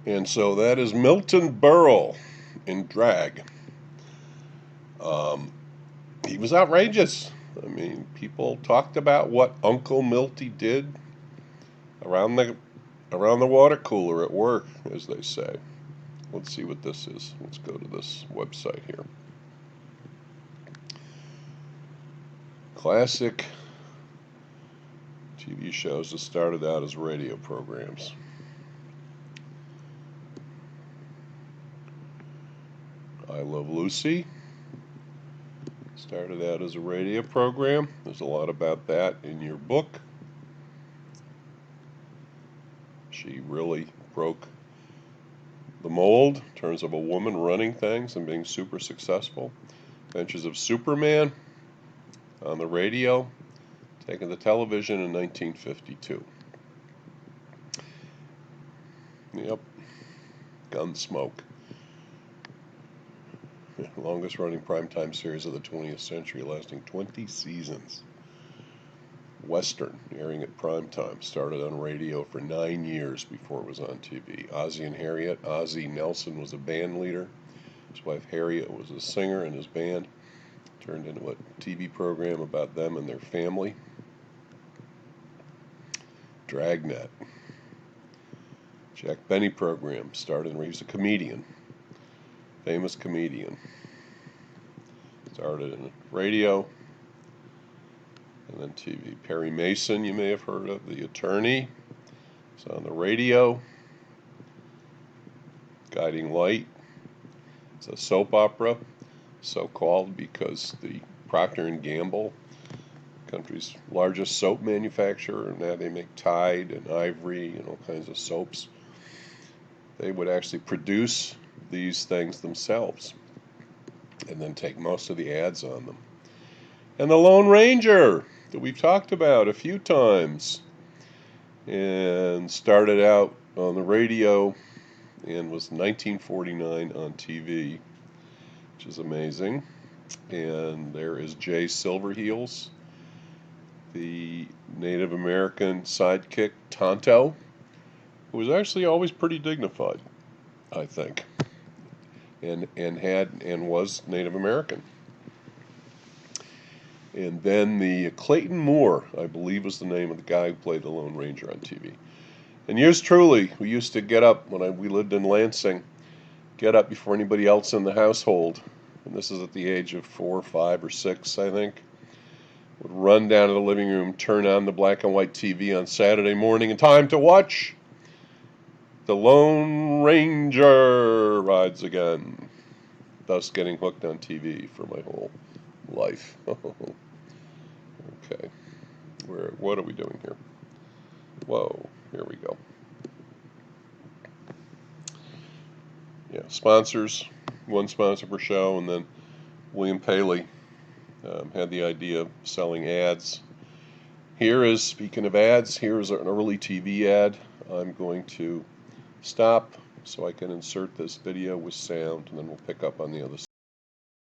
And so that is Milton Berle in drag. He was outrageous. I mean, people talked about what Uncle Milty did around the water cooler at work, as they say. Let's see what this is. Let's go to this website here. Classic TV shows that started out as radio programs. I Love Lucy started out as a radio program. There's a lot about that in your book. She really broke the mold in terms of a woman running things and being super successful. Adventures of Superman on the radio, taken to television in 1952. Yep, Gunsmoke. Longest running primetime series of the 20th century, lasting 20 seasons. Western, airing at primetime, started on radio for 9 years before it was on TV. Ozzie and Harriet. Ozzie Nelson was a band leader. His wife Harriet was a singer in his band. Turned into a TV program about them and their family. Dragnet. Jack Benny program started when he was a comedian. Famous comedian. Started in radio and then TV. Perry Mason, you may have heard of, the attorney. It's on the radio. Guiding Light. It's a soap opera, so called because the Procter & Gamble, country's largest soap manufacturer, and now they make Tide and Ivory and all kinds of soaps. They would actually produce these things themselves and then take most of the ads on them. And the Lone Ranger that we've talked about a few times, and started out on the radio and was 1949 on TV, which is amazing. And there is Jay Silverheels, the Native American sidekick Tonto, who was actually always pretty dignified, I think, and was Native American. And then the Clayton Moore, I believe, was the name of the guy who played the Lone Ranger on TV. And yours truly, we used to get up when we lived in Lansing, get up before anybody else in the household, and this is at the age of 4, 5, or 6, I think, would run down to the living room, turn on the black and white TV on Saturday morning, and time to watch The Lone Ranger Rides Again, thus getting hooked on TV for my whole life. Okay, what are we doing here? Whoa, here we go. Yeah, sponsors, one sponsor per show, and then William Paley had the idea of selling ads. Speaking of ads, here's an early TV ad. I'm going to stop so I can insert this video with sound, and then we'll pick up on the other side.